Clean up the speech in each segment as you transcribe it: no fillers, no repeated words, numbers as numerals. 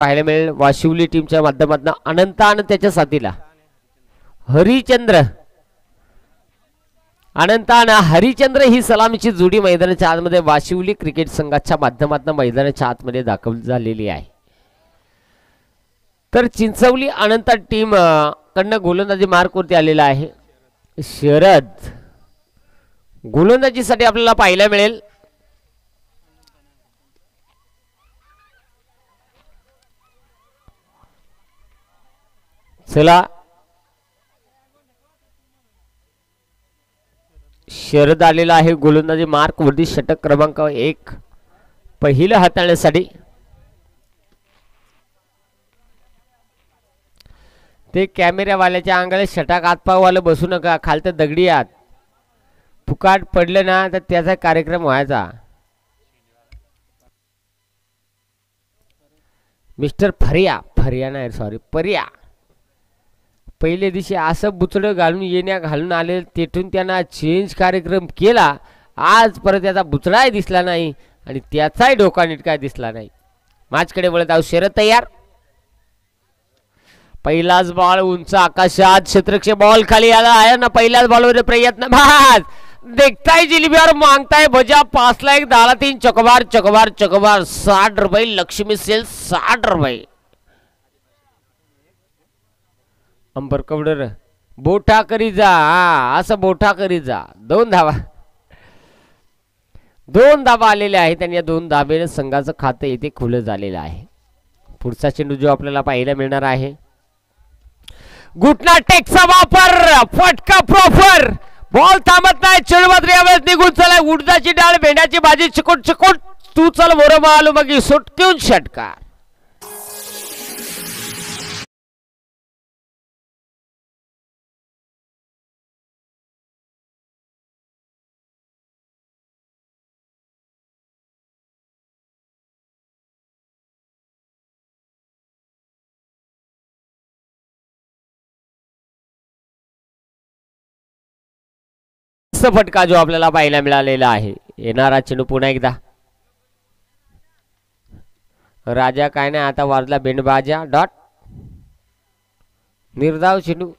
पाहायला मिळेल वाशिवली टीमच्या माध्यमातून अनंत आणि त्याच्या साथीला हरिचंद्र. अनंत आणि हरिचंद्र ही सलामीची जोडी मैदानाच्या आतमध्ये वाशिवली क्रिकेट संघाच्या माध्यमातून मैदानाच्या आतमध्ये दाखल झालेली आहे. तर चिंचवली अनंत टीम कडनं गोलंदाजी मार्कवरती आलेला आहे. शरद गोलंदाजीसाठी आपल्याला पाहायला मिळेल. चला शरद आलेला आहे गोलंदाजी मार्क वरती षटक क्रमांक 1 पहिलं हाताळण्यासाठी. ते कॅमेऱ्यावाल्याच्या अंगाला षटक हातपावाला बसू नका, खालतं दगडी आत फुकाट पडलं ना तर त्याचा कार्यक्रम व्हायचा. मिस्टर फरिया नाही सॉरी पर्या पहिल्या दिवशी असं बुचडं घालून येण्या घालून आले तेथून त्यांना चेंज कार्यक्रम केला. आज परत त्याचा बुचडाही दिसला नाही आणि त्याचाही डोका नीट काय दिसला नाही. माझ्याकडे वळत आहोत. शरद तयार. पहिलाच बॉल उंच आकाशात क्षेत्रक्षे बॉल खाली आला आहे ना. पहिल्याच बॉलवर प्रयत्न भास देखताय जिलेबीवर मागताय भजा 5 ला 1 10 ला 3 चकबार 60 रुपये. लक्ष्मी सेल 60 रुपये. अंबर कवडर बोठा करी जा असं बोठा करी जा. 2 धावा आलेल्या आहेत आणि या 2 धाबेने संघाचं खातं येथे खुलं झालेलं आहे. पुढचा चेंडू जो आपल्याला पाहायला मिळणार आहे. घुटना टेकचा वापर फटका प्रॉपर बॉल थांबत नाही. चेंडू मात्र यावेळेस निघून चला. उडदाची डाळ भेंड्याची भाजी चिकोट तू चल बरोबर आलो मग सुटकेऊन षटकार. फटका जो आपल्याला पाहायला मिळालेला आहे. येणारा चेंडू पुन्हा एकदा राजा काय नाही आता वाजला बेंडबाजा डॉट. निर्धाव चेंडू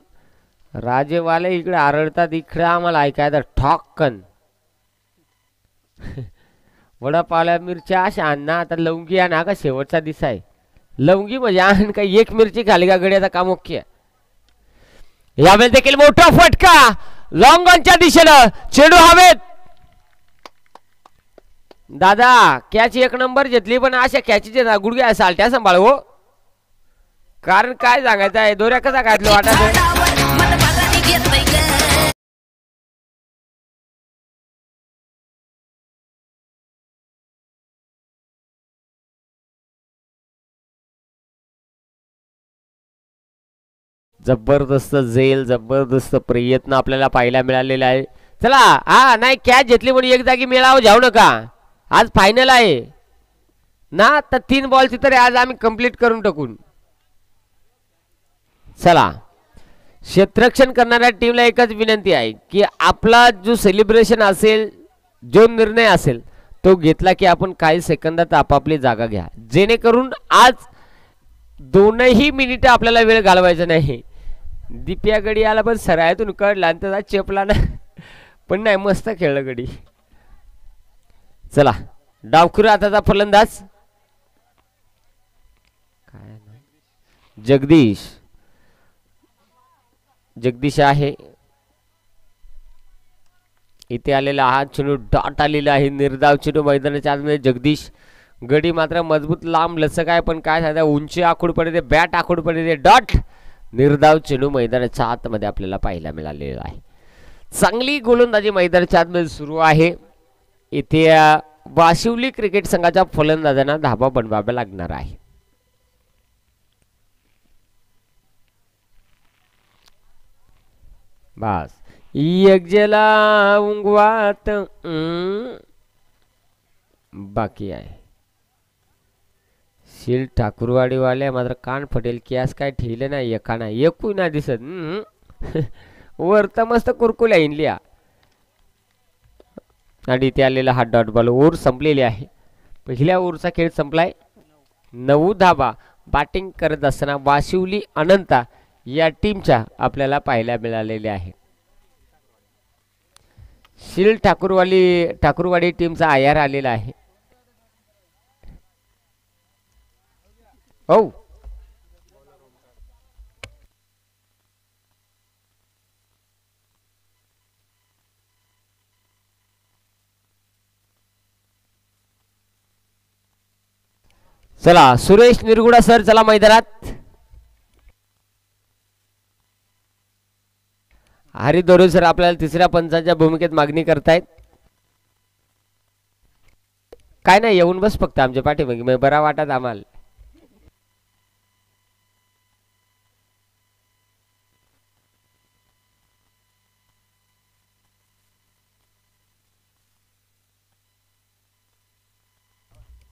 राजेवाले इकडे आरळतात इकडे आम्हाला ऐकायचं ठॉक्कन. वडापावल्या मिरच्या अशा ना आता लवंगी आणा का शेवटचा दिसा आहे. लवंगी म्हणजे आण का एक मिरची खाली का गड्याचा का मुख्य. यावेळेस देखील मोठा फटका लॉंग ऑनच्या दिशेनं चेंडू हवेत. दादा कॅच 1 नंबर घेतली पण अशा कॅचीचे गुडघ्या सालट्या सांभाळ हो. कारण काय सांगायचं आहे दोऱ्या कसा घातलं वाटत. जबरदस्त झेल जबरदस्त प्रयत्न आपल्याला पाहायला मिळालेला आहे. चला हा नाही कॅच घेतली म्हणून एक जागी मिळावं जाऊ नका. आज फायनल आहे ना तर 3 बॉलची तरी आज आम्ही कंप्लीट करून टाकून. चला क्षेत्ररक्षण करणाऱ्या टीमला एकच विनंती आहे की आपला जो सेलिब्रेशन असेल जो निर्णय असेल तो घेतला की आपण काही सेकंदात आपापली जागा घ्या जेणेकरून आज 2ही मिनिट आपल्याला वेळ घालवायचा नाही. दिप्या गडी आला पण सरायातून कळला आणि त्याचा चेपला ना पण नाही मस्त खेळलं गडी. चला डावखुर आताचा फलंदाज काय जगदीश आहे इथे आलेला. हा चेंडू डॉट आलेला आहे. निर्धाव चेंडू मैदानाच्या आतमध्ये जगदीश गडी मात्र मजबूत लांब लचक आहे पण काय झालं उंची आखूड पडते बॅट आखूड पडते डॉट. निर्धाव चेंडू मैदानाच्या आतमध्ये आपल्याला पाहायला मिळालेला आहे. चांगली गोलंदाजी मैदानाच्या आतमध्ये सुरू आहे. इथे वाशिवली क्रिकेट संघाच्या फलंदाजांना धाबा बनवावा लागणार आहे. बस एक जेला उंगवात बाकी आहे. शील ठाकूरवाडी वाले मात्र कान फटेल की आज काय ठेवले नाही एका नाही एकू नाही दिसत. वर तर मस्त कुरकुल्या इंडल्या आणि इथे आलेला हा डॉट बॉल ओव्हर संपलेली आहे. पहिल्या ओव्हरचा खेळ संपलाय. 9 धाबा बॅटिंग करत असताना वाशिवली अनंता या टीमच्या आपल्याला पाहायला मिळालेले आहे. शील ठाकूरवाडी टीमचा आयार आलेला आहे. हो चला सुरेश निरगुडा सर चला मैदानात. हरिदोरे सर आपल्याला तिसऱ्या पंचांच्या भूमिकेत मागणी करतायत. काय नाही येऊन बस फक्त आमच्या पाठीमागे बरा वाटत आम्हाला.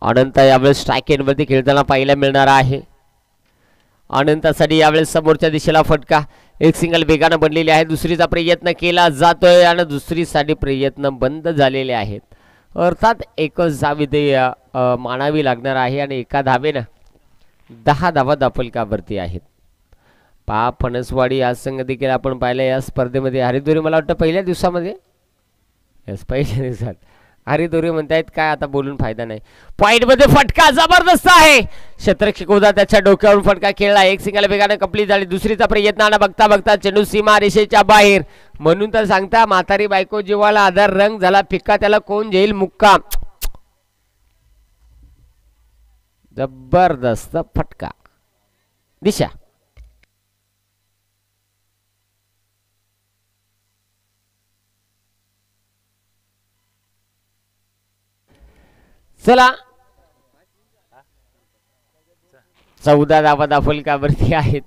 अनंत यावेळेस स्ट्राईक एंडवरती खेळताना पाहायला मिळणार आहे. अनंतासाठी यावेळेस समोरच्या दिशेला फटका. एक सिंगल वेगानं बनलेली आहे. दुसरीचा प्रयत्न केला जातोय आणि दुसरीसाठी प्रयत्न बंद झालेले आहेत. अर्थात एकच धाव इथे मानावी लागणार आहे आणि एका धावेनं 10 धावा दाफलकावरती आहेत. फणसवाडी आज संघ देखील आपण पाहिलं या स्पर्धेमध्ये. हरिदोरे मला वाटतं पहिल्या दिवसामध्ये पहिल्या दिवसात हरिदोरे म्हणतायत काय आता बोलून फायदा नाही. पॉइंट मध्ये फटका जबरदस्त आहे. क्षेत्ररक्षक होता त्याच्या डोक्यावरून फटका खेळला. एक सिंगल वेगाने कंप्लीट झाली. दुसरीचा प्रयत्न बघता बघता चेंडू सीमा रेषेच्या बाहेर. म्हणून तर सांगता म्हातारी बायको जीवाला आधार रंग झाला फिक्का त्याला कोण घेईल मुक्काम. जबरदस्त फटका. दिशा चला 14 धावा दाफलकावरती आहेत.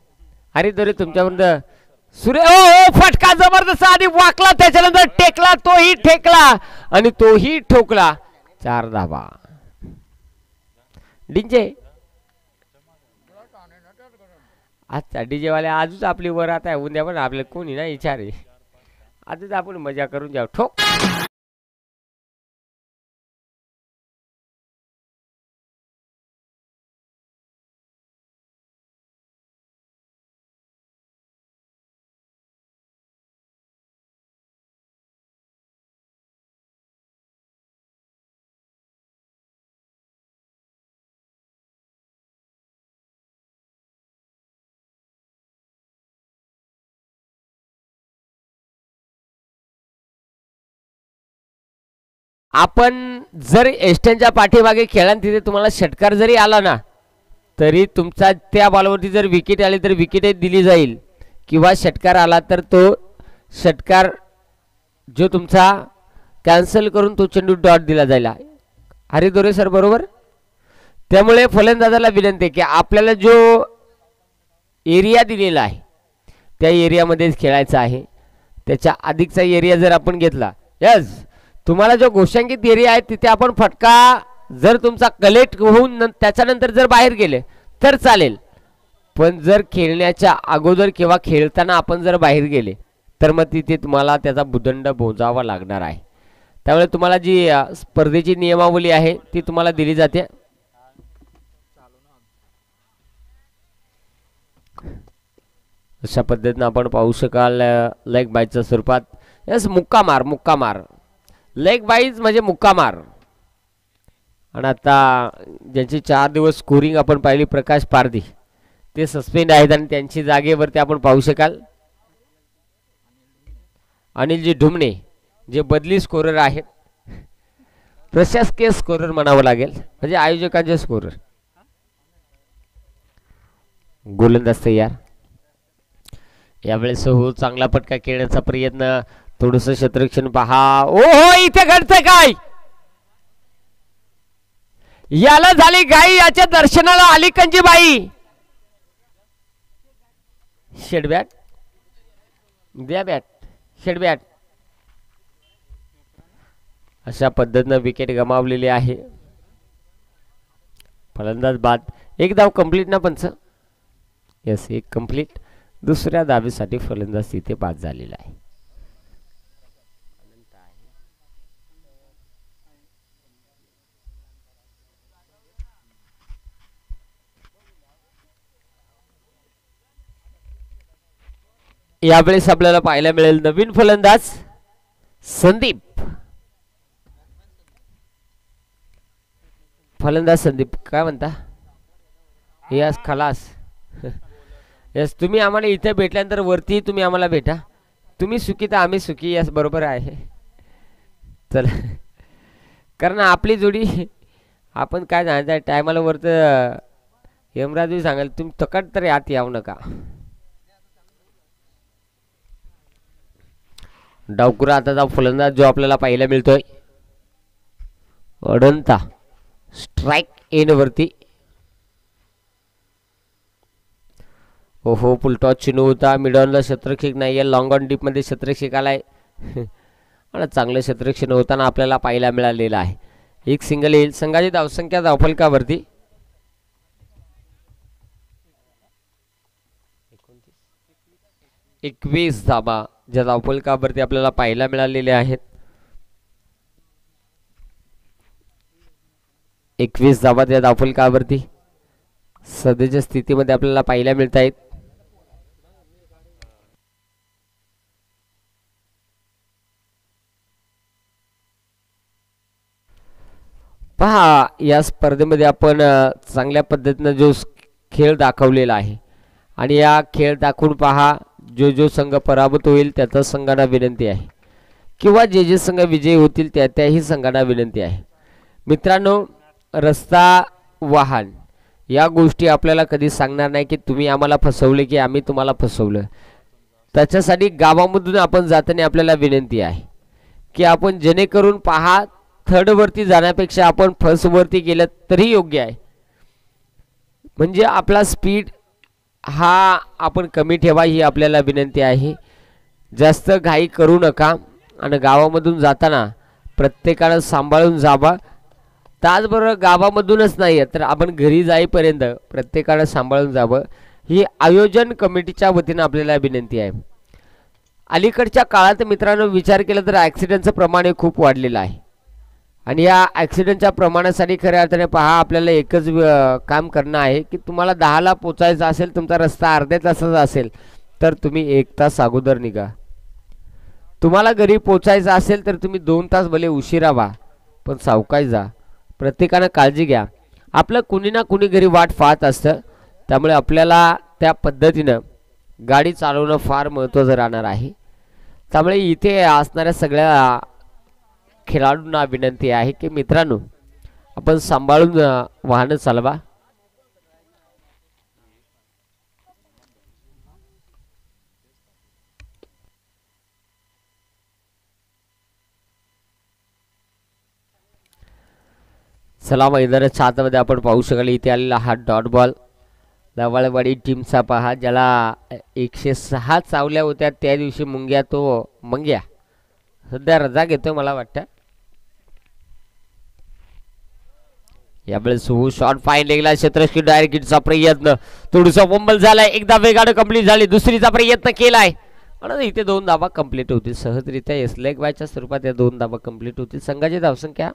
हरिदोरे तुमच्यापर्यंत सुरे ओ फटका जबरदस्त आधी वाकला त्याच्यानंतर टेकला तोही ठेकला आणि तोही ठोकला. 4 धावा. डीजे अच्छा डीजे वाले आजच आपली वर आता उद्या पण आपल्याला कोणी ना विचारे आजच आपण मजा करून जाऊ. ठोक आपण जर एस्टनच्या पाठीमागे खेळा तिथे तुम्हाला षटकार जरी आला ना तरी तुमचा त्या बॉलवरती जर विकेट आली तर विकेट दिली जाईल किंवा षटकार आला तर तो षटकार जो तुमचा कॅन्सल करून तो चेंडू डॉट दिला जाईल. हरिदोरे सर बरोबर. त्यामुळे फलंदाजाला विनंती आहे की आपल्याला जो एरिया दिलेला आहे त्या एरियामध्येच खेळायचं आहे. त्याच्या अधिकचा एरिया जर आपण घेतला यस तुम्हाला जो घोषांकित एरिया आहे तिथे आपण फटका जर तुमचा कलेक्ट होऊन त्याच्यानंतर जर बाहेर गेले तर चालेल. पण जर खेळण्याच्या अगोदर किंवा खेळताना आपण जर बाहेर गेले तर मग तिथे तुम्हाला त्याचा भूदंड भोगावा लागणार आहे. त्यामुळे तुम्हाला जी स्पर्धेची नियमावली आहे ती तुम्हाला दिली जाते. अशा पद्धतीने आपण पाहू शकाल लेग बायच्या स्वरूपात. यस मुक्का मार लेग बाईज म्हणजे मुक्का मार. आणि आता ज्यांची 4 दिवस स्कोरिंग आपण पाहिली प्रकाश पारधी ते सस्पेंड आहेत आणि त्यांची जागेवरती आपण पाहू शकाल अनिलजी ढुमणे जे बदली स्कोरर आहेत. प्रशासकीय स्कोरर म्हणावं लागेल म्हणजे आयोजकांचे स्कोरर. गोलंदाज तयार. यावेळेस हो चांगला फटका खेळण्याचा प्रयत्न. थोडस क्षेत्ररक्षण पहा. ओहो इथे घडतंय काय. याला झाली गाई याच्या दर्शनाला आली कंजीबाई. शेडबॅट द्या बॅट शेडबॅट. अशा पद्धतीनं विकेट गमावलेली आहे. फलंदाज बाद. एक धाव कंप्लीट ना पंच. यस एक कंप्लीट. दुसऱ्या धावेसाठी फलंदाज तिथे बाद झालेला आहे. यावेळेस आपल्याला पाहायला मिळेल नवीन फलंदाज संदीप. फलंदाज संदीप काय म्हणता? यस खलास. यस तुम्ही आम्हाला इथे भेटल्यानंतर वरती तुम्ही आम्हाला भेटा. तुम्ही सुखी तर आम्ही सुखी. यस बरोबर आहे. चला कारण आपली जोडी आपण काय जायचं टायमाला वरत यमराज सांगाल तुम्ही तकट तरी आत यावं नका. डावकुरा आताचा फलंदाज जो आपल्याला पाहायला मिळतोय अडंता स्ट्राइक एन वरती. ओहो फुलटॉस चिनू होता. मिडॉनला शत्रक्षक नाही. लॉंग ऑन डीप मध्ये शत्रक्षक आलाय आणि चांगलं शत्रक्षण होताना आपल्याला पाहायला मिळालेलं आहे. एक सिंगल येईल. संघाची धावसंख्या धावफलकावरती 21 धाबा ज्या धावफलकावरती आपल्याला पाहायला मिळालेले आहेत. 21 धाबा त्या धावफलकावरती सध्याच्या स्थितीमध्ये आपल्याला पाहायला मिळत आहेत. पहा या स्पर्धेमध्ये आपण चांगल्या पद्धतीने जो खेळ दाखवलेला आहे आणि या खेळ दाखवून पहा जो संघ पराभूत होईल त्याचा संघांना विनंती आहे किंवा जे संघ विजयी होतील त्याही संघांना विनंती आहे. मित्रांनो रस्ता वाहन या गोष्टी आपल्याला कधी सांगणार नाही की तुम्ही आम्हाला फसवले की आम्ही तुम्हाला फसवलं. त्याच्यासाठी गावामधून आपण जाताना आपल्याला विनंती आहे की आपण जेणेकरून पहा थर्ड वरती जाण्यापेक्षा आपण फर्स्ट वरती गेलं तरी योग्य आहे. म्हणजे आपला स्पीड हा आपण कमी ठेवा ही आपल्याला विनंती आहे. जास्त घाई करू नका आणि गावामधून जाताना प्रत्येकाने सांभाळून जावा. त्याचबरोबर गावामधूनच नाही तर आपण घरी जाईपर्यंत प्रत्येकाने सांभाळून जावं ही आयोजन कमिटीच्या वतीने आपल्याला विनंती आहे. अलीकडच्या काळात मित्रांनो विचार केला तर ॲक्सिडेंटचं प्रमाण खूप वाढलेलं आहे आणि या ॲक्सिडेंटच्या प्रमाणासाठी खऱ्या अर्थाने पहा आपल्याला एकच काम करणं आहे की तुम्हाला 10ला पोचायचं असेल तुमचा रस्ता अर्ध्या तासाचा असेल तर तुम्ही 1 तास अगोदर निघा. तुम्हाला घरी पोचायचं असेल तर तुम्ही 2 तास भले उशिरा व्हा पण सावकाश जा. प्रत्येकानं काळजी घ्या. आपलं कुणी ना कुणी घरी वाट पाहत असतं त्यामुळे आपल्याला त्या पद्धतीनं गाडी चालवणं फार महत्त्वाचं राहणार आहे. त्यामुळे इथे असणाऱ्या सगळ्या खेळाडूंना विनंती आहे की मित्रांनो आपण सांभाळून वाहन चालवा. चला मैदानाच्या आतमध्ये आपण पाहू शकाल इथे आलेला हा डॉट बॉल लवाळवाडी टीमचा पहा ज्याला 106 चावल्या होत्या त्या दिवशी मंग्या सध्या रजा घेतोय मला वाटतं. यावेळेस शॉट फाईन लेगला क्षेत्रस्की डायरेक्ट हिटचा प्रयत्न थोडंसं फंबल झालाय. एकदा वेगाने कंप्लीट झाली. दुसरीचा प्रयत्न केलाय आणि इथे 2 धाबा कंप्लीट होतील सहजरित्या. एस लेग बायच्या स्वरूपात या 2 धाबा कंप्लीट होतील. संघाची धावसंख्या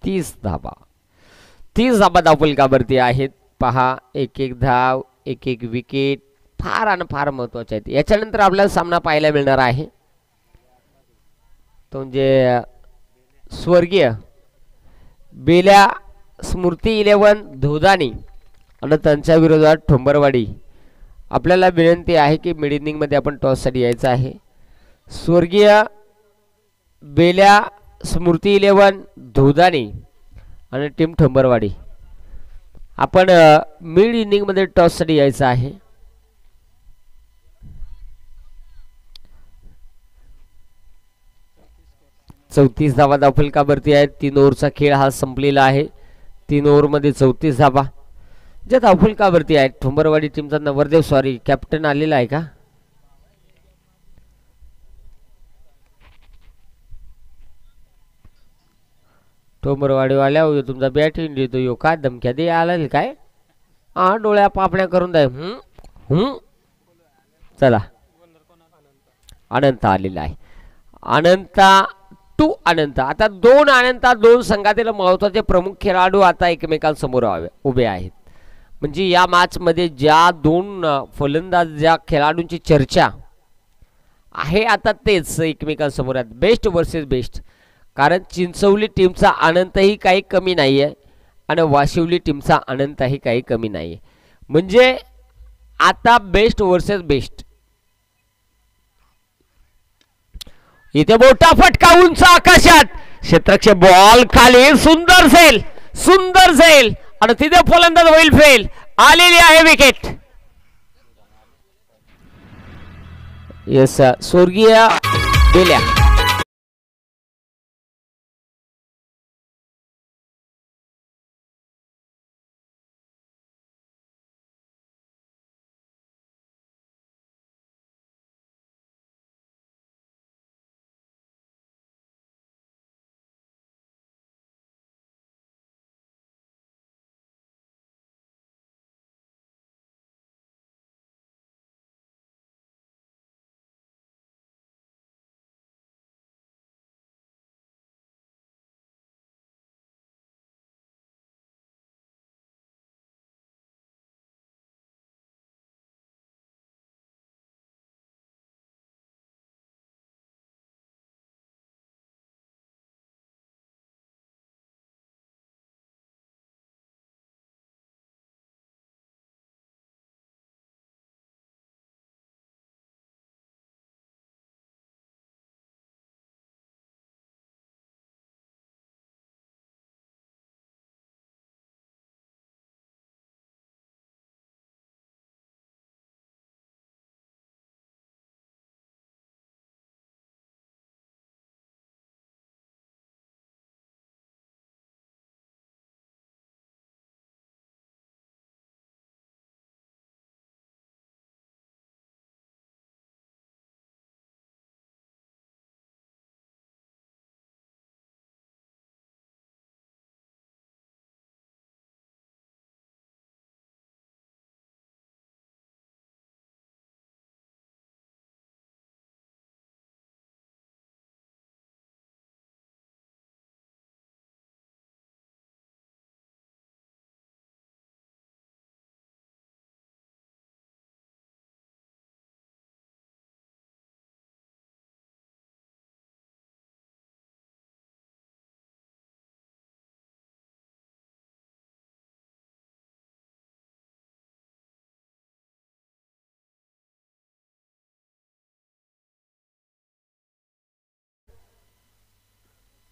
30 धाबा. 30 धाबा धावफलकावरती आहेत. पहा एक धाव एक विकेट फार आणि फार महत्वाचे आहेत. याच्यानंतर आपल्याला सामना पाहायला मिळणार आहे तो म्हणजे स्वर्गीय बेल्या स्मृती 11 धोदानी आणि त्यांच्या विरोधात ठोंबरवाडी. आपल्याला विनंती आहे की मिड इनिंग मध्ये आपण टॉससाठी यायचं आहे. स्वर्गीय बेल्या स्मृती 11 धोदानी आणि टीम ठोंबरवाडी आपण मिड इनिंग मध्ये टॉससाठी यायचं आहे. चौतीस धावा धावफलकावरती आहेत. 3 ओव्हरचा खेळ हा संपलेला आहे. 3 ओव्हरमध्ये 34 धावा ज्या धावफलकावरती आहेत. ठोंबरवाडी टीमचा नवरदेव कॅप्टन आलेला आहे का? ठोंबरवाडीवाल्या तुमचा बॅटिंग देतो यो काय धमक्या दे आला काय? डोळ्या पापण्या करून द्या. चला अनंत आलेला आहे. अनंता टू अनंत. आता 2 अनंता 2 संघातील महत्वाचे प्रमुख खेळाडू आता एकमेकांसमोर उभे आहेत. म्हणजे या मॅच मध्ये ज्या दोन फलंदाज ज्या खेळाडूंची चर्चा आहे आता तेच एकमेकांसमोर आहेत, बेस्ट वर्सेस बेस्ट. कारण चिंचवली टीमचा आनंदही काही कमी नाही आहे आणि वाशिवली टीमचा आनंदही काही कमी नाही आहे. म्हणजे आता बेस्ट वर्सेस बेस्ट. इथे मोठा फटका उंच आकाशात, क्षेत्ररक्षक बॉल खाली, सुंदर सेल, सुंदर सेल आणि तिथे फलंदाज होईल फेल. आलेली आहे विकेट. येस स्वर्गीय बेल्या.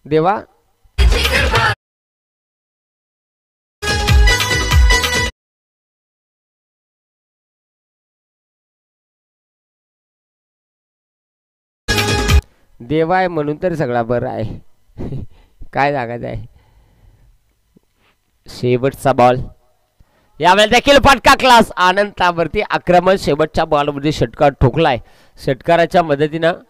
देवा देवा आहे म्हणून तर सगळा बरं आहे. काय सांगायचं आहे. शेवटचा बॉल यावेळेला देखील फटका क्लास. आनंदावरती आक्रमण. शेवटच्या बॉलमध्ये षटकार ठोकलाय. षटकाराच्या मदतीनं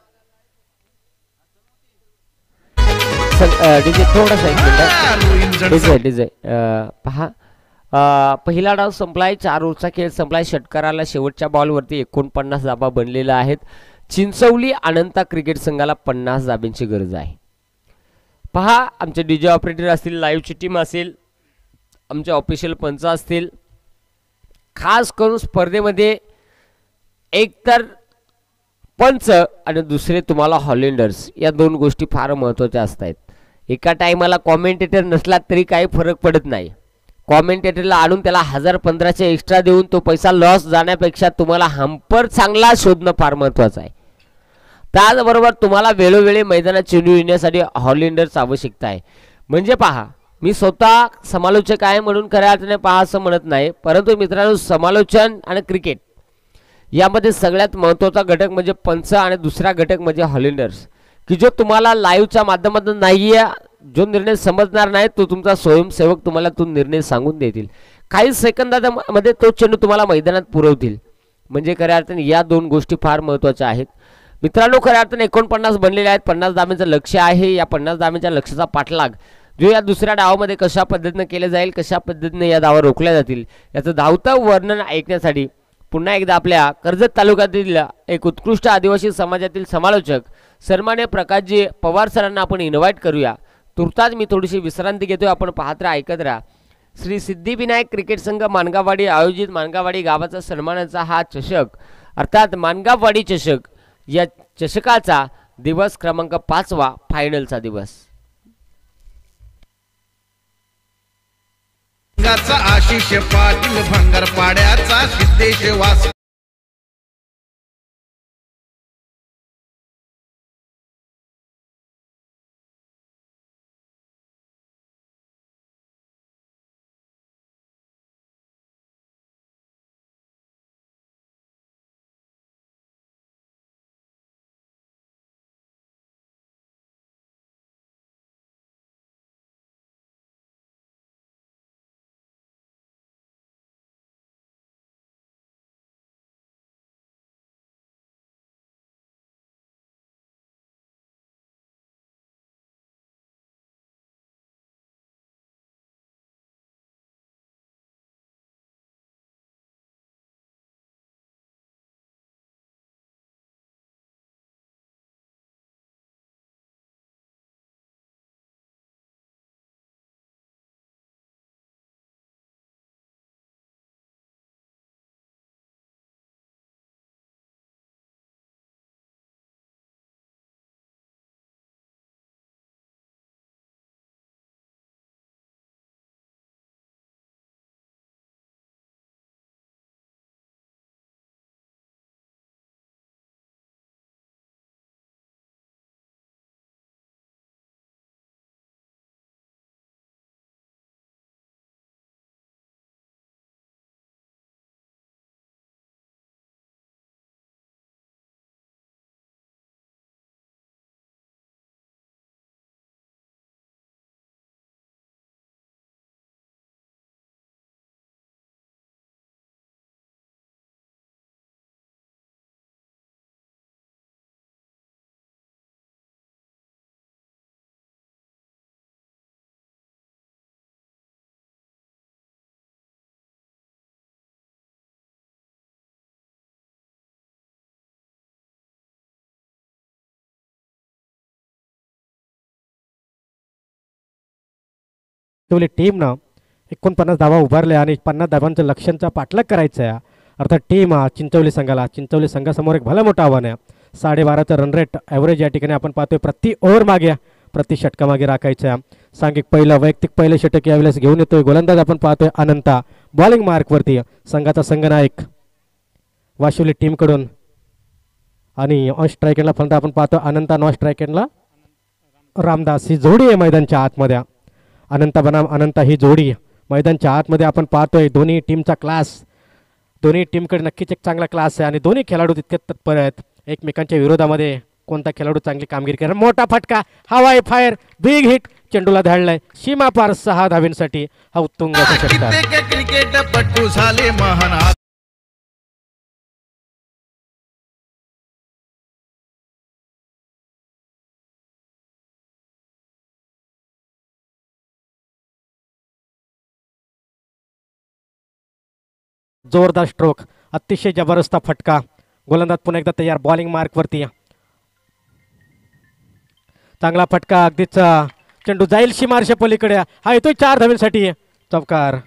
डीजे थोडासा डीजे पहा. पहिला डाव संपलाय. 4 ओव्हरचा खेळ संपलाय. षटकाराला शेवटच्या बॉलवरती 49 धाबा बनलेला आहेत. चिंचवली अनंता क्रिकेट संघाला 50 धाब्यांची गरज आहे. पहा आमचे डीजे ऑपरेटर असतील, लाईव्हची टीम असेल, आमचे ऑफिशियल पंच असतील. खास करून स्पर्धेमध्ये एक तर पंच आणि दुसरे तुम्हाला हॉलेंडर्स, या दोन गोष्टी फार महत्त्वाच्या असतात. एका टायमाला कॉमेंटेटर नसला तरी काही फरक पडत नाही. कॉमेंटेटरला आणून त्याला 1000-1500 एक्स्ट्रा देऊन तो पैसा लॉस जाण्यापेक्षा तुम्हाला हंपर चांगला शोधणं फार महत्त्वाचं आहे. त्याचबरोबर तुम्हाला वेळोवेळी मैदानात चेंडू येण्यासाठी हॉलेंडर्स आवश्यकता आहे. म्हणजे पहा, मी स्वतः समालोचक आहे म्हणून खऱ्या अर्थाने पहा असं म्हणत नाही, परंतु मित्रांनो समालोचन आणि क्रिकेट यामध्ये सगळ्यात महत्त्वाचा घटक म्हणजे पंच आणि दुसरा घटक म्हणजे हॉलेंडर्स, की जो तुम्हाला लाईव्हच्या माध्यमातून नाही आहे, जो निर्णय समजणार नाही तो तुमचा स्वयंसेवक तुम्हाला तो निर्णय सांगून देतील. काही सेकंदामध्ये तो चेंडू तुम्हाला मैदानात पुरवतील. म्हणजे खऱ्या अर्थाने या दोन गोष्टी फार महत्त्वाच्या आहेत. मित्रांनो खऱ्या अर्थाने 49 बनलेले आहेत. 50 धाब्यांचं लक्ष्य आहे. या 50 धाब्यांच्या लक्ष्याचा पाठलाग जो या दुसऱ्या डावामध्ये कशा पद्धतीने केले जाईल, कशा पद्धतीने या धावा रोखल्या जातील याचं धावतं वर्णन ऐकण्यासाठी पुन्हा एकदा आपल्या कर्जत तालुक्यातील एक उत्कृष्ट आदिवासी समाजातील समालोचक सन्मान्य प्रकाशजी पवार सरांना आपण इन्व्हाइट करूया. तुर्तास मी थोडीशी विश्रांती घेतोय. आपण पाहत राहा, ऐकत राहा. श्री सिद्धिविनायक क्रिकेट संघ मानगाववाडी आयोजित मानगाववाडी गावाचा सन्मानाचा हा चषक अर्थात मानगाववाडी चषक या चषकाचा दिवस क्रमांक 5वा फायनलचा दिवस आशिष पाटील भंगारपाड्याचा सिद्धेश वास चिंचवली टीमनं 49 धावा उभारल्या आणि 50 धावांचं लक्ष्यांचा पाठलाग करायचा आहे. अर्थात टीम चिंचवली संघासमोर एक भलं मोठं आव्हान आहे. 12.5चं रन रेट ॲव्हरेज या ठिकाणी आपण पाहतोय. प्रति ओव्हर मागे प्रति षटकामागे राखायचं आहे. सांघिक वैयक्तिक पहिलं षटक यावेळेस घेऊन येतोय गोलंदाज आपण पाहतोय अनंता. बॉलिंग मार्कवरती संघाचा संघनायक वाशिवली टीमकडून आणि ऑन स्ट्राईक एंडला फलंदाज आपण पाहतो अनंता. नॉन स्ट्राईक एंडला रामदास. ही जोडी आहे मैदानच्या आतमध्ये. अनंता बनाम अनंता ही जोडी मैदानच्या आतमध्ये आपण पाहतोय. दोन्ही टीमचा क्लास, दोन्ही टीमकडे नक्कीच एक चांगला क्लास आहे आणि दोन्ही खेळाडू तितके तत्पर आहेत. एकमेकांच्या विरोधामध्ये कोणता खेळाडू चांगली कामगिरी करेल. मोठा फटका, हवाई फायर, बिग हिट, चेंडूला धाडलाय सीमा पार 6 धावींसाठी. हा उत्तुंग षटकार. क्रिकेटपटू झाले महान. जोरदार स्ट्रोक, अतिशय जबरदस्त फटका. गोलंदाज पुन्हा एकदा तयार बॉलिंग मार्कवरती. चांगला फटका, अगदीच चेंडू जाईल सीमारच्या पलीकडे. हा येतोय 4 धावींसाठी. चौकार.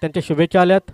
त्यांच्या शुभेच्छा आल्यात.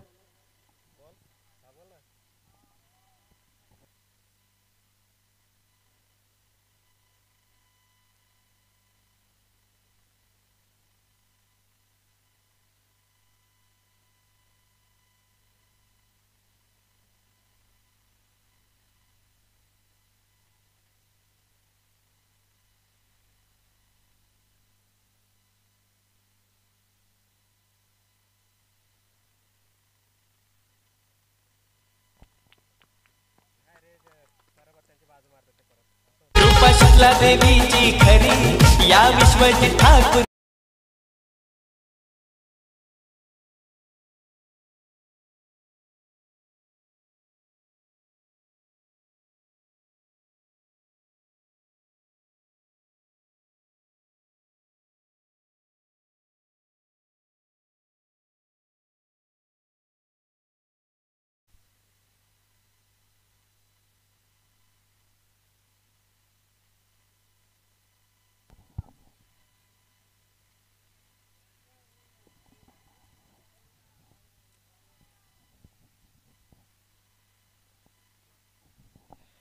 वसला देवीची खरी या विश्वची ठाकुर.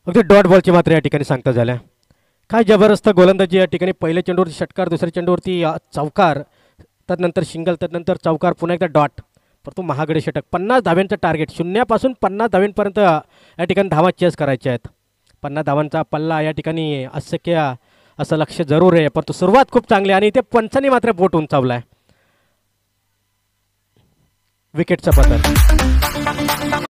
अगदी डॉट बॉलची मात्र या ठिकाणी सांगता झाल्या. काय जबरदस्त गोलंदाजी या ठिकाणी. पहिल्या चेंडूवरती षटकार, दुसऱ्या चेंडूवरती चौकार, तदनंतर सिंगल, तदनंतर चौकार, पुन्हा एकदा डॉट, परंतु महागडे षटक. 50 धाव्यांचं टार्गेट, शून्यापासून 50 धाव्यांपर्यंत या ठिकाणी धावा चेस करायच्या आहेत. 50 धावांचा पल्ला या ठिकाणी अशक्य असं लक्ष जरूर आहे, परंतु सुरुवात खूप चांगली आणि इथे पंचांनी मात्र बोट उंचावला आहे. विकेटचा पतन.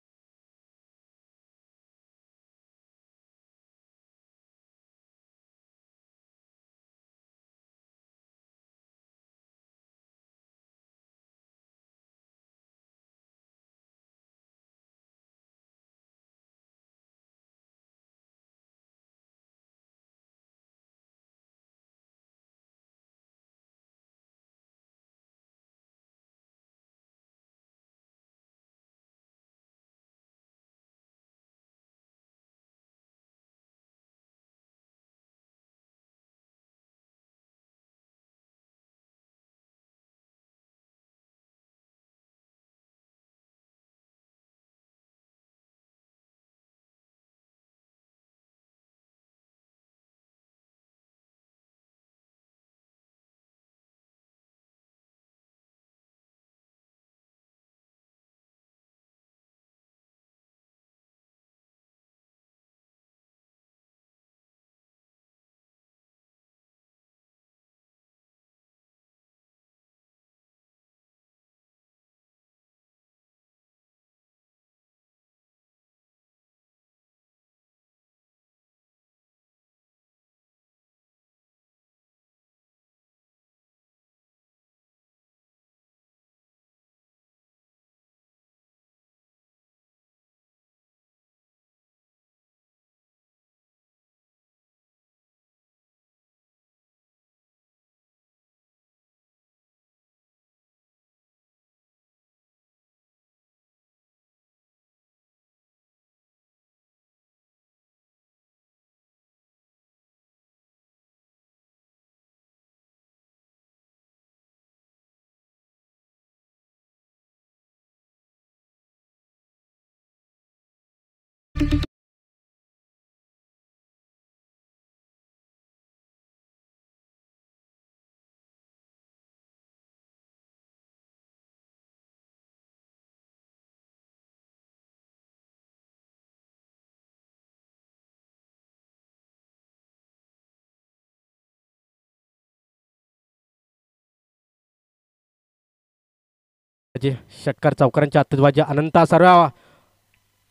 षटकार, चौकारांच्या आतषबाजी अनंत सर्व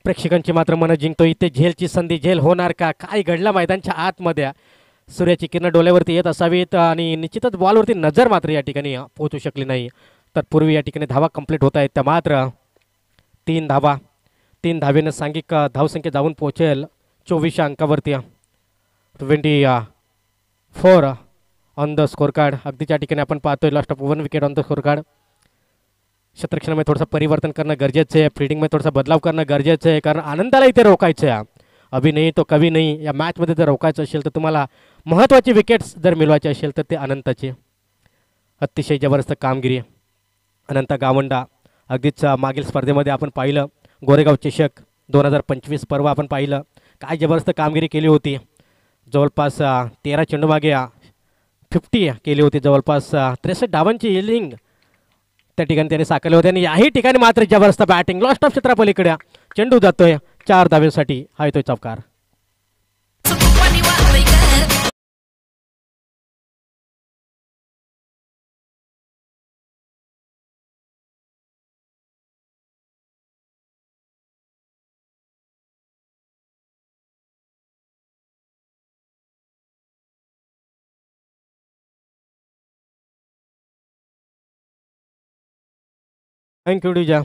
प्रेक्षकांची मात्र मन जिंकतो. इथे झेलची संधी, झेल होणार का? काय घडलं मैदानच्या आतमध्ये? सूर्याची किरण डोळ्यावरती येत असावीत आणि निश्चितच बॉलवरती नजर मात्र या ठिकाणी पोहोचू शकली नाही. तत्पूर्वी या ठिकाणी धावा कंप्लीट होत आहेत त्या मात्र 3 धावा. 3 धावेनं सांघिक धावसंख्या जाऊन पोहोचेल 24 अंकावरती. 24 ऑन द स्कोर कार्ड. अगदीच्या ठिकाणी आपण पाहतोय last of 1 wicket on the score card. क्षेत्ररक्षणामध्ये थोडंसं परिवर्तन करणं गरजेचं आहे. फिल्डिंगमध्ये थोडासा बदलाव करणं गरजेचं आहे, कारण आनंदाला इथे रोखायचं आहे. अभि नाही तो कवी नाही. या मॅचमध्ये जर रोखायचं असेल तर तुम्हाला महत्त्वाची विकेट्स जर मिळवायचे असेल तर ते अनंताचे. अतिशय जबरदस्त कामगिरी अनंत गावंडा. अगदीच मागील स्पर्धेमध्ये आपण पाहिलं गोरेगाव चषक 2025 पर्व आपण पाहिलं, काय जबरदस्त कामगिरी केली होती. जवळपास 13 चेंडूमागे 50 केली होती. जवळपास 63 धावांची इनिंग त्या ठिकाणी त्याने साकारले होते आणि याही ठिकाणी मात्र जबरदस्त बॅटिंग. लॉस्ट ऑफ क्षेत्रापलीकडे चेंडू जातोय 4 धावेसाठी. हा येतोय चौकार. अंकिडीजा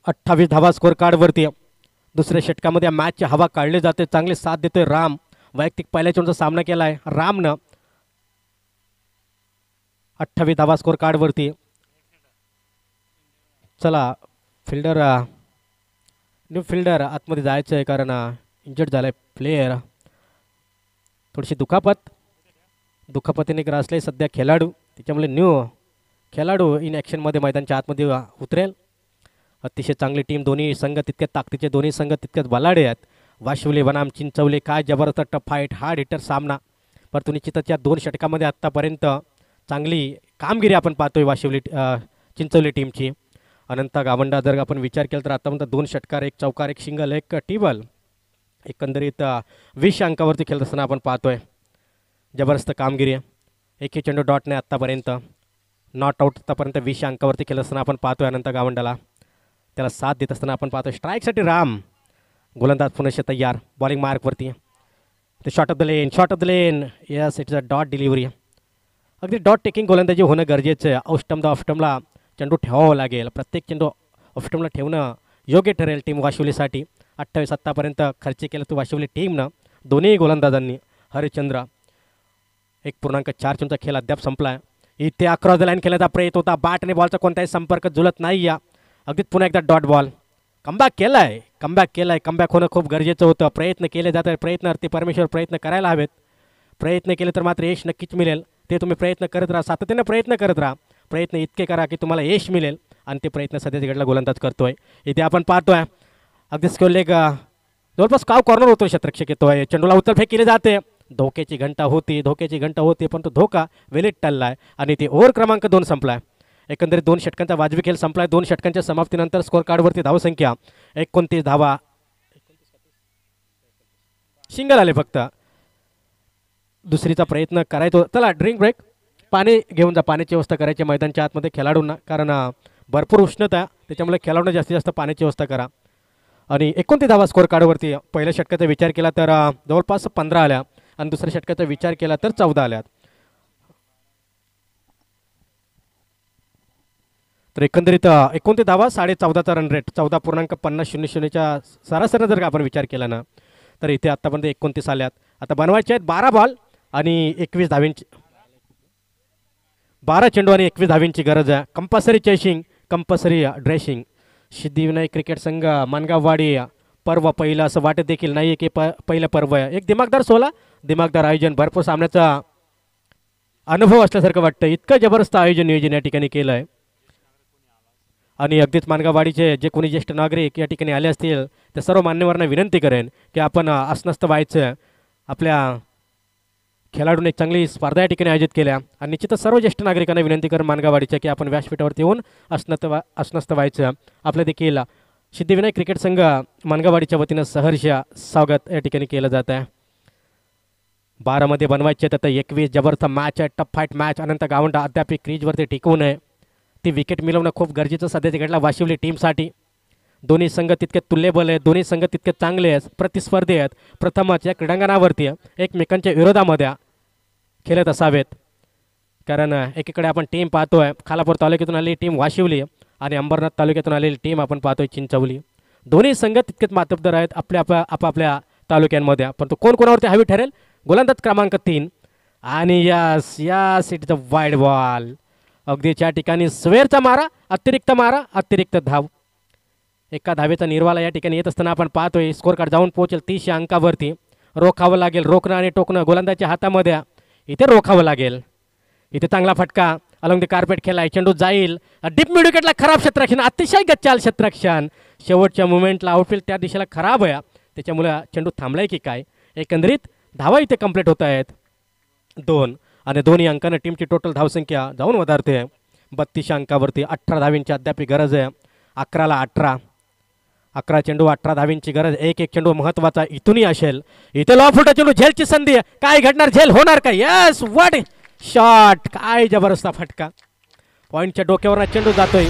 28 धावा स्कोर कार्डवरती. दुसऱ्या षटकामध्ये मॅचची हवा काढली जाते. चांगली साथ देतोय राम. वैयक्तिक पहिल्या चेंडूचा सामना केला आहे रामनं. 28 धावा स्कोर कार्डवरती. चला फिल्डर न्यू फिल्डर आतमध्ये जायचं आहे कारण इंजर्ड झाला आहे प्लेयर. थोडीशी दुखापतीने ग्रासले सध्या खेळाडू. त्याच्यामुळे न्यू खेळाडू इन ॲक्शनमध्ये मैदानच्या आतमध्ये उतरेल. अतिशय चांगली टीम. दोन्ही संघ तितक्यात ताकदीचे, दोन्ही संघ तितक्यात बलाढ्य आहेत. वाशिवली बनाम चिंचवली. काय जबरदस्त टफ फाईट, हार्ड हिटर सामना. परंतु निश्चितच या 2 षटकामध्ये आत्तापर्यंत चांगली कामगिरी आपण पाहतोय वाशिवली चिंचवली टीमची. अनंत गावंडा जर आपण विचार केला तर आतापर्यंत 2 षटकार, 1 चौकार, 1 सिंगल, 1 टेबल. एकंदरीत 20 अंकावरती खेळत असताना आपण पाहतोय. जबरदस्त कामगिरी. एकही चेंडू डॉट नाही आत्तापर्यंत. नॉट आऊट आत्तापर्यंत 20 अंकावरती खेळत असताना आपण पाहतोय अनंत गावंडाला. त्याला साथ देत असताना आपण पाहतोय. स्ट्राईकसाठी राम. गोलंदाज पुनश्च तयार बॉलिंग मार्कवरती. ते shot of the lane. Yes, it's a dot delivery. अगदी डॉट टेकिंग गोलंदाजी होणं गरजेचं आहे. ऑफस्टमला चेंडू ठेवावा लागेल. प्रत्येक चेंडू ऑफस्टमला ठेवणं योग्य ठरेल टीम वाशिवलीसाठी. 28 आत्तापर्यंत खर्च केलं तो वाशिवली टीमनं. दोन्ही गोलंदाजांनी. हरिश्चंद्र 1.4 चेंडूचा खेळ अद्याप संपला आहे. इथे अक्रॉस द लाईन खेळण्याचा प्रयत्न होता. बॅट आणि बॉलचा कोणताही संपर्क जुळत नाही. या अगदी पुन्हा एकदा डॉट बॉल. कमबॅक केलाय. कमबॅक होणं खूप गरजेचं होतं. प्रयत्न केले जात आहे. प्रयत्नार्थी परमेश्वर प्रयत्न करायला हवेत. प्रयत्न केले तर मात्र यश नक्कीच मिळेल. ते तुम्ही प्रयत्न करत राहा. सातत्याने प्रयत्न करत राहा. प्रयत्न इतके करा की तुम्हाला यश मिळेल. आणि ते प्रयत्न सध्या तिकडला गोलंदाज करतोय. इथे आपण पाहतोय अगदी स्कोर लेग जवळपास काव कॉर्नर होतो. क्षेत्ररक्षक येतोय. चेंडूला उत्तरफेक केली जाते. धोक्याची घंटा होती पण तो धोका वेळेत टलला आहे आणि ते ओव्हर क्रमांक 2 संपला आहे. एकंदरीत 2 षटकांचा वाजवी खेळ संपला आहे. 2 षटकांच्या समाप्तीनंतर स्कोर कार्डवरती धावसंख्या 29 धावा. सिंगल आले फक्त. दुसरीचा प्रयत्न करायचो. चला ड्रिंक ब्रेक. पाणी घेऊन जा. पाण्याची व्यवस्था करायची मैदानच्या आतमध्ये खेळाडूंना कारण भरपूर उष्णता. त्याच्यामुळे खेळाडूंना जास्तीत जास्त पाण्याची व्यवस्था करा. आणि 29 धावा स्कोर कार्डवरती. पहिल्या षटकाचा विचार केला तर जवळपास 15 आल्या आणि दुसऱ्या षटकाचा विचार केला तर 14 आल्यात. तर एकंदरीत 29 धावा, 14.5चा रन रेट, 14.5000च्या सरासरीनं जर का आपण विचार केला ना तर इथे आत्तापर्यंत 29 आल्यात. आता बनवायचे आहेत 12 बॉल आणि 21 धावींची. 12 चेंडू आणि 21 धावींची गरज आहे. Compulsory chasing, compulsory dressing. Siddhivinayak cricket संघ मानगाववाडी पर्व पहिलं असं वाटत देखील नाही की पहिलं पर्व आहे. एक दिमागदार आयोजन, भरपूर सामन्याचा अनुभव असल्यासारखं वाटतं. इतकं जबरदस्त नियोजन या ठिकाणी केलं आहे. आणि अगदीच मानगाववाडीचे जे कोणी ज्येष्ठ नागरिक या ठिकाणी आले असतील ते सर्व मान्यवरांना विनंती करेन की आपण अस्वस्थ व्हायचं. आपल्या खेळाडूंनी एक चांगली स्पर्धा या ठिकाणी आयोजित केल्या आणि निश्चितच सर्व ज्येष्ठ नागरिकांना विनंती करेन मानगाववाडीच्या की आपण व्यासपीठावरती येऊन अस्वस्थ व्हायचं. आपलं देखील सिद्धिविनायक क्रिकेट संघ मानगाववाडीच्या वतीनं सहर्ष स्वागत या ठिकाणी केलं जात आहे. 12 मध्ये बनवायचे तर 21. जबरदस्त मॅच आहे. Tough fight match. Anant Gavanda अद्याप क्रीजवरती टिकवू नये. ती विकेट मिळवणं खूप गरजेचं सध्या तिकडला वाशिवली टीमसाठी. दोन्ही संघ तितके तुल्यबल आहेत. दोन्ही संघ तितके चांगले आहेत. प्रतिस्पर्धी आहेत. प्रथमच या क्रीडांगणावरती एकमेकांच्या विरोधामध्ये खेळत असावेत. कारण एकीकडे आपण टीम पाहतोय खालापूर तालुक्यातून आलेली टीम वाशिवली आणि अंबरनाथ तालुक्यातून आलेली टीम आपण पाहतोय चिंचवली. दोन्ही संघ तितकेच मातब्बर आहेत आपापल्या तालुक्यांमध्ये. पण तो कोण कोणावरती हवी ठरेल. गोलंदाज क्रमांक 3 आणि yes it is a wide ball. अगदी त्या ठिकाणी स्वेअरचा मारा, अतिरिक्त धाव. एका धावेचा निर्वाला या ठिकाणी येत असताना आपण पाहतोय. स्कोर कार्ड जाऊन पोहोचेल 30 अंकावरती. रोखावं लागेल. रोखणं आणि टोकणं गोलंदाजच्या हातामध्ये. इथे रोखावं लागेल. इथे चांगला फटका अलॉंग द कार्पेट खेळाय. चेंडू जाईल डीप मिड विकेटला. खराब क्षेत्ररक्षण, अतिशय गच्चाल क्षेत्ररक्षण. शेवटच्या मुवमेंटला आउटफील्ड त्या दिशेला खराब आहे. त्याच्यामुळे चेंडू थांबलाय की काय. एकंदरीत धावा इथे कंप्लीट होत आहेत 2 आणि दोन्ही अंकानं टीमची टोटल धावसंख्या जाऊन वधारते 32 अंकावरती. 18 धावींची अद्याप गरज आहे. 11ला 11 चेंडू 18 धावींची गरज. एक चेंडू महत्त्वाचा इथूनही असेल. इथे लॉ फुटा चेंडू. झेलची संधी. काय घडणार. झेल होणार काय. Yes what shot. काय जबरदस्त फटका. पॉईंटच्या डोक्यावर चेंडू जातोय.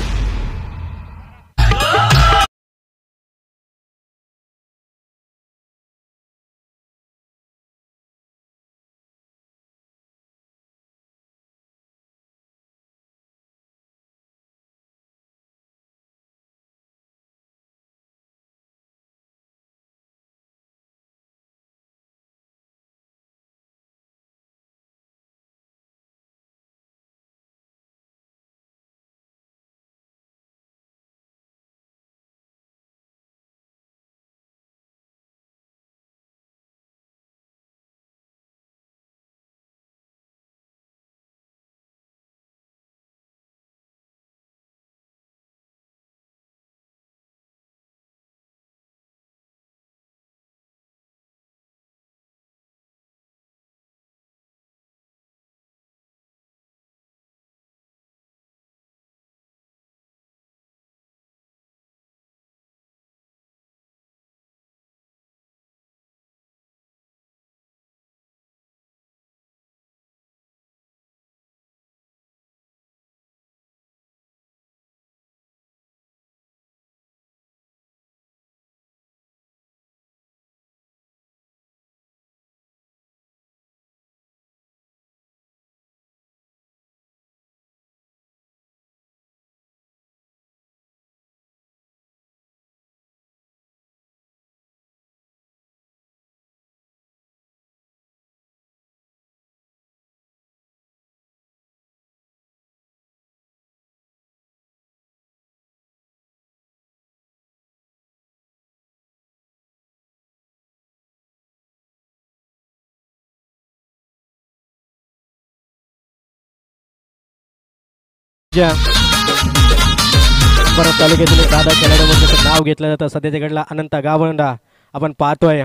परत तालुक्यातील दादा खेळाडूंचं नाव घेतलं जातं. सध्याच्या घडला अनंत गावंडा आपण पाहतोय.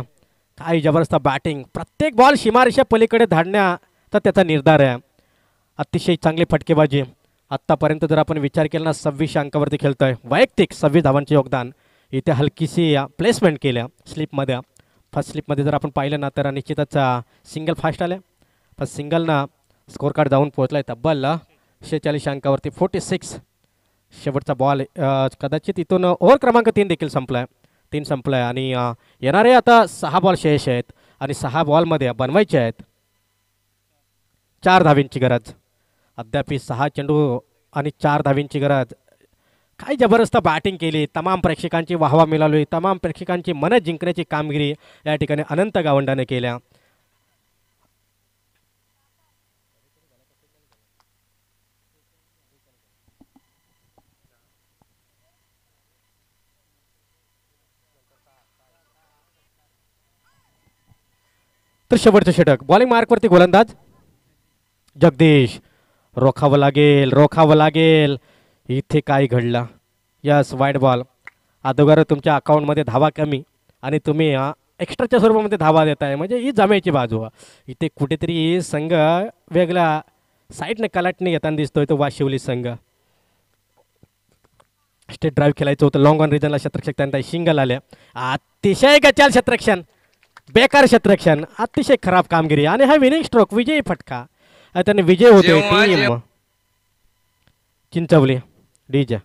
काय जबरदस्त बॅटिंग, प्रत्येक बॉल सीमारेषा पलीकडे धाडण्याचा त्याचा निर्धार आहे. अतिशय चांगली फटकेबाजी. आत्तापर्यंत जर आपण विचार केला ना 26 अंकावरती खेळतोय. वैयक्तिक 26 धावांचे योगदान. इथे हलकीशी प्लेसमेंट केल्या स्लिपमध्ये. फर्स्ट स्लिपमध्ये जर आपण पाहिलं ना तर निश्चितच सिंगल फास्ट आले. पण सिंगलनं स्कोर कार्ड जाऊन पोहोचला आहे तब्बल 46 अंकावरती 46. शेवटचा बॉल कदाचित इथून ओव्हर क्रमांक 3 देखील संपला आहे. 3 संपला आहे आणि येणारे आता 6 बॉल शेष आहेत आणि 6 बॉलमध्ये बनवायचे आहेत 4 धावींची गरज. अद्याप 6 चेंडू आणि 4 धावींची गरज. काय जबरदस्त बॅटिंग केली. तमाम प्रेक्षकांची वाहवा मिळाली. तमाम प्रेक्षकांची मनं जिंकण्याची कामगिरी या ठिकाणी अनंत गावंडाने केल्या. तर शेवटचं षटक. बॉलिंग मार्कवरती गोलंदाज जगदीश. रोखावं लागेल. इथे काय घडलं. Yes, wide ball. अगोदर तुमच्या अकाउंटमध्ये धावा कमी आणि तुम्ही एक्स्ट्राच्या स्वरूपामध्ये धावा देताय, म्हणजे ही जमेची बाजू. इथे कुठेतरी संघ वेगळा साईडने कलाटणी घेताना दिसतोय तो वाशिवली संघ. स्टेट ड्राईव्ह खेळायचं होतं. लॉंग ऑन रिजनला शतरक्षक त्यांना सिंगल आल्या. अतिशय गचाल शतरक्षण, बेकार शतरक्षण, अतिशय खराब कामगिरी आणि हा विनिंग स्ट्रोक, विजयी फटका. त्याने विजय होतोय टीम चिंचवली. डीजे